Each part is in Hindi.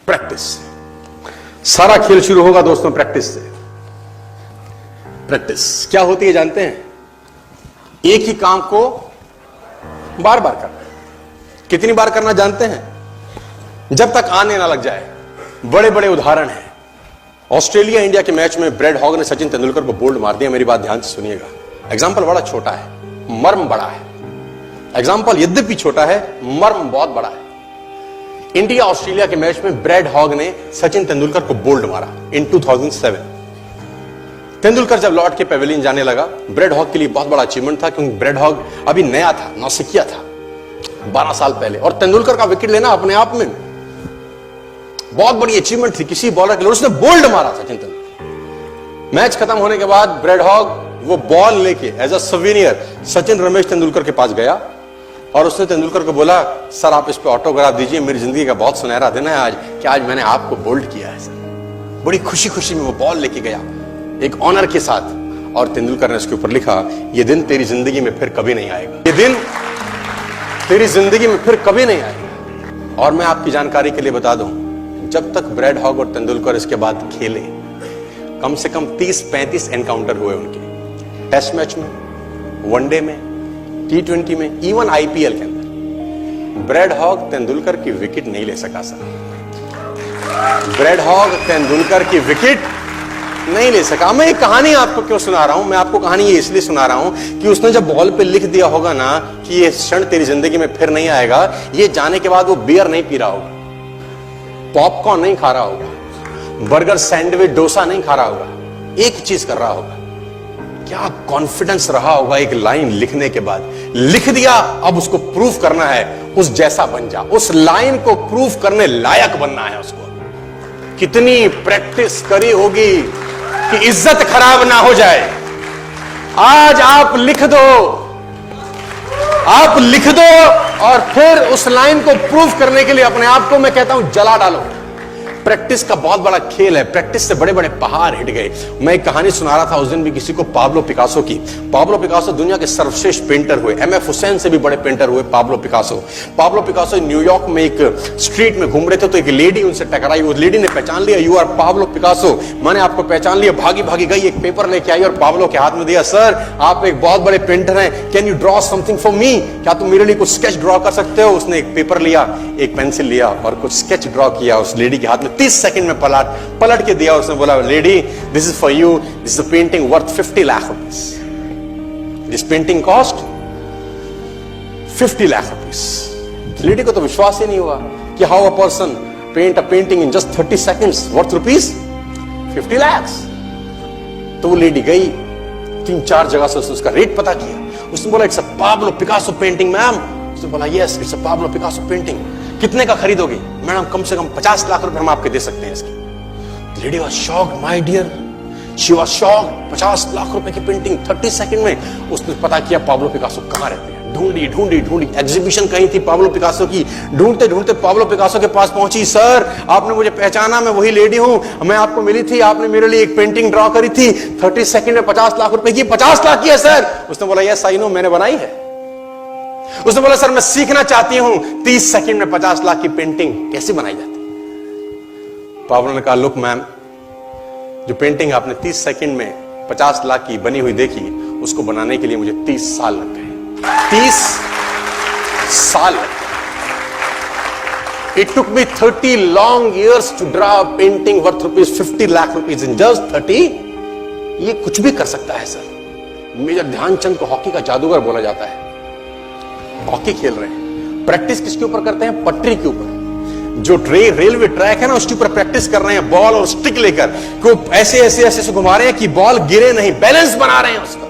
प्रैक्टिस। सारा खेल शुरू होगा दोस्तों प्रैक्टिस से। प्रैक्टिस क्या होती है जानते हैं? एक ही काम को बार बार करना। कितनी बार करना जानते हैं? जब तक आने ना लग जाए। बड़े बड़े उदाहरण हैं। ऑस्ट्रेलिया इंडिया के मैच में ब्रेड हॉग ने सचिन तेंदुलकर को बोल्ड मार दिया। मेरी बात ध्यान से सुनिएगा। एग्जाम्पल बड़ा छोटा है, मर्म बड़ा है। एग्जाम्पल यद्यपि छोटा है, मर्म बहुत बड़ा है। इंडिया ऑस्ट्रेलिया के मैच में ब्रेड हॉग ने सचिन तेंदुलकर को बोल्ड मारा इन 2007। तेंदुलकर जब लौट के पेविलियन जाने लगा, ब्रेड हॉग के लिए बहुत बड़ा अचीवमेंट था, क्योंकि ब्रेड हॉग अभी नया था, नौसिखिया था 12 साल पहले, और तेंदुलकर का विकेट लेना अपने आप में बहुत बड़ी अचीवमेंट थी किसी बॉलर के लिए। उसने बोल्ड मारा सचिन तेंदुलकर। मैच खत्म होने के बाद ब्रेड हॉग वो बॉल लेके as a souvenir Sachin Ramesh Tendulkar के पास गया और उसने तेंदुलकर को बोला, सर आप इस पे ऑटोग्राफ दीजिए, मेरी जिंदगी का बहुत सुनहरा दिन है आज, कि आज मैंने आपको बोल्ड किया है सर। बड़ी खुशी खुशी में वो बॉल लेके गया एक ऑनर के साथ, और तेंदुलकर ने उसके ऊपर लिखा, ये दिन तेरी जिंदगी में फिर कभी नहीं आएगा, ये दिन तेरी जिंदगी में फिर कभी नहीं आएगा। और मैं आपकी जानकारी के लिए बता दूं, जब तक ब्रेड हॉग और तेंदुलकर इसके बाद खेले, कम से कम 30-35 एनकाउंटर हुए उनके, टेस्ट मैच में, वनडे में, T20 में, इवन IPL के अंदर। ब्रेड हॉग तेंदुलकर की विकेट नहीं ले सका सर। ब्रेड हॉग तेंदुलकर की विकेट नहीं ले सका। मैं ये कहानी आपको क्यों सुना रहा हूं? मैं आपको कहानी ये इसलिए सुना रहा हूं कि उसने जब बॉल पे लिख दिया होगा ना कि ये क्षण तेरी जिंदगी में फिर नहीं आएगा, ये जाने के बाद वो बियर नहीं पी रहा होगा, पॉपकॉर्न नहीं खा रहा होगा, बर्गर सैंडविच डोसा नहीं खा रहा होगा, एक चीज कर रहा होगा। क्या कॉन्फिडेंस रहा होगा एक लाइन लिखने के बाद। लिख दिया, अब उसको प्रूफ करना है, उस जैसा बन जा। उस लाइन को प्रूफ करने लायक बनना है उसको। कितनी प्रैक्टिस करी होगी कि इज्जत खराब ना हो जाए। आज आप लिख दो, आप लिख दो, और फिर उस लाइन को प्रूफ करने के लिए अपने आप को मैं कहता हूं जला डालो। प्रैक्टिस का बहुत बड़ा खेल है। प्रैक्टिस से बड़े बड़े पहाड़ हिट गए। मैं एक कहानी सुना रहा था उस दिन भी किसी को, पाब्लो पिकासो की। पाब्लो पिकासो दुनिया के सर्वश्रेष्ठ पेंटर हुए। MF हुसैन से भी बड़े पेंटर हुए Pablo Picasso. Pablo Picasso New York में एक स्ट्रीट में घूम रहे थे, तो एक लेडी उनसे टकराई। उस लेडी ने पहचान लिया, यू आर पाब्लो पिकासो, मैंने आपको पहचान लिया। भागी भागी गई, एक पेपर लेके आई और पाब्लो के हाथ में दिया। सर आप एक बहुत बड़े पेंटर हैं, can you draw something for me? क्या तुम मेरे लिए कुछ स्केच ड्रॉ कर सकते हो? उसने एक पेपर लिया, एक पेंसिल लिया और कुछ स्केच ड्रॉ किया उस लेडी के हाथ में। 30 सेकंड में पलट के दिया। उसने बोला, lady this is for you, this is a painting worth 50 lakh rupees. This painting cost 50 lakh rupees. Lady को तो विश्वास ही नहीं हुआ कि how a person paint a painting in just 30 seconds worth rupees 50 lakh. तो वो लेडी गई 3-4 जगह से उसका रेट पता किया। उसने बोला, it's a Pablo Picasso painting ma'am. उसने बोला, yes it's a Pablo Picasso painting. कितने का खरीदोगे? मैडम कम से कम 50 लाख रुपए हम आपके दे सकते हैं इसकी। Lady was shocked, my dear, she was shocked. 50 lakh रुपए की पेंटिंग 30 सेकंड में। उसने पता किया पाब्लो पिकासो कहां रहते हैं। ढूंढी ढूंढी ढूंढी, एग्जीबिशन कहीं थी पाब्लो पिकासो की। ढूंढते ढूंढते पाब्लो पिकासो के पास पहुंची। सर आपने मुझे पहचाना, मैं वही लेडी हूं, मैं आपको मिली थी, आपने मेरे लिए एक पेंटिंग ड्रॉ करी थी 30 सेकंड में 50 लाख रुपए की। 50 लाख की है सर? उसने बोला, यस आई नो, मैंने बनाई है। उसने बोला, सर मैं सीखना चाहती हूं 30 सेकंड में 50 लाख की पेंटिंग कैसे बनाई जाती। पाब्लो ने कहा, लुक मैम, जो पेंटिंग आपने 30 सेकंड में 50 लाख की बनी हुई देखी, उसको बनाने के लिए मुझे 30 साल लग गए। 30 साल लग गए। It took me 30 long years to draw a painting worth rupees 50 lakh rupees in just 30। ये कुछ भी कर सकता है सर। मेजर ध्यानचंद को हॉकी का जादूगर बोला जाता है। हॉकी खेल रहे हैं, प्रैक्टिस किसके ऊपर करते हैं? पटरी के ऊपर। जो रेलवे ट्रैक है ना, उसके ऊपर प्रैक्टिस कर रहे हैं, बॉल और स्टिक लेकर को ऐसे ऐसे ऐसे घुमा रहे हैं कि बॉल गिरे नहीं, बैलेंस बना रहे हैं उसका,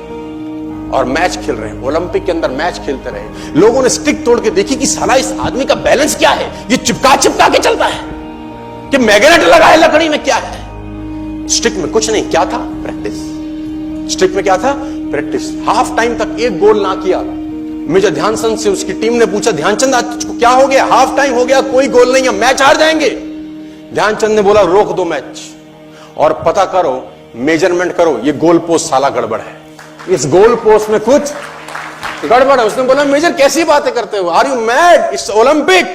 और मैच खेल रहे हैं। ओलंपिक के अंदर मैच खेलते रहे। लोगों ने स्टिक तोड़ के देखी कि साला इस आदमी का बैलेंस क्या है, ये चिपका चिपका के चलता है कि मैग्नेट लगा है लकड़ी में, क्या है? स्टिक में कुछ नहीं, क्या था? प्रैक्टिस। स्टिक में क्या था? प्रैक्टिस। हाफ टाइम तक एक गोल ना किया। मेजर ध्यानचंद से उसकी टीम ने पूछा, ध्यानचंद आज तुझको क्या हो गया? हाफ टाइम हो गया, कोई गोल नहीं है, मैच हार जाएंगे। ध्यानचंद ने बोला, रोक दो मैच और पता करो, मेजरमेंट करो, ये गोल पोस्ट साला गड़बड़ है, इस गोल पोस्ट में कुछ गड़बड़ है। उसने बोला, मेजर कैसी बातें करते हो? Are you mad? It's Olympic.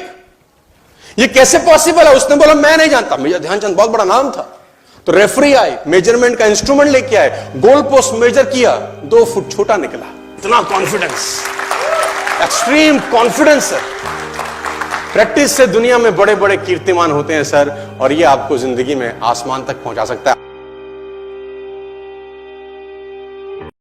ये कैसे पॉसिबल है? उसने बोला मैं नहीं जानता। मेजर ध्यानचंद बहुत बड़ा नाम था। तो रेफरी आए, मेजरमेंट का इंस्ट्रूमेंट लेके आए, गोल पोस्ट मेजर किया, 2 फुट छोटा निकला। इतना कॉन्फिडेंस, एक्सट्रीम कॉन्फिडेंस है। प्रैक्टिस से दुनिया में बड़े बड़े कीर्तिमान होते हैं सर, और ये आपको जिंदगी में आसमान तक पहुंचा सकता है।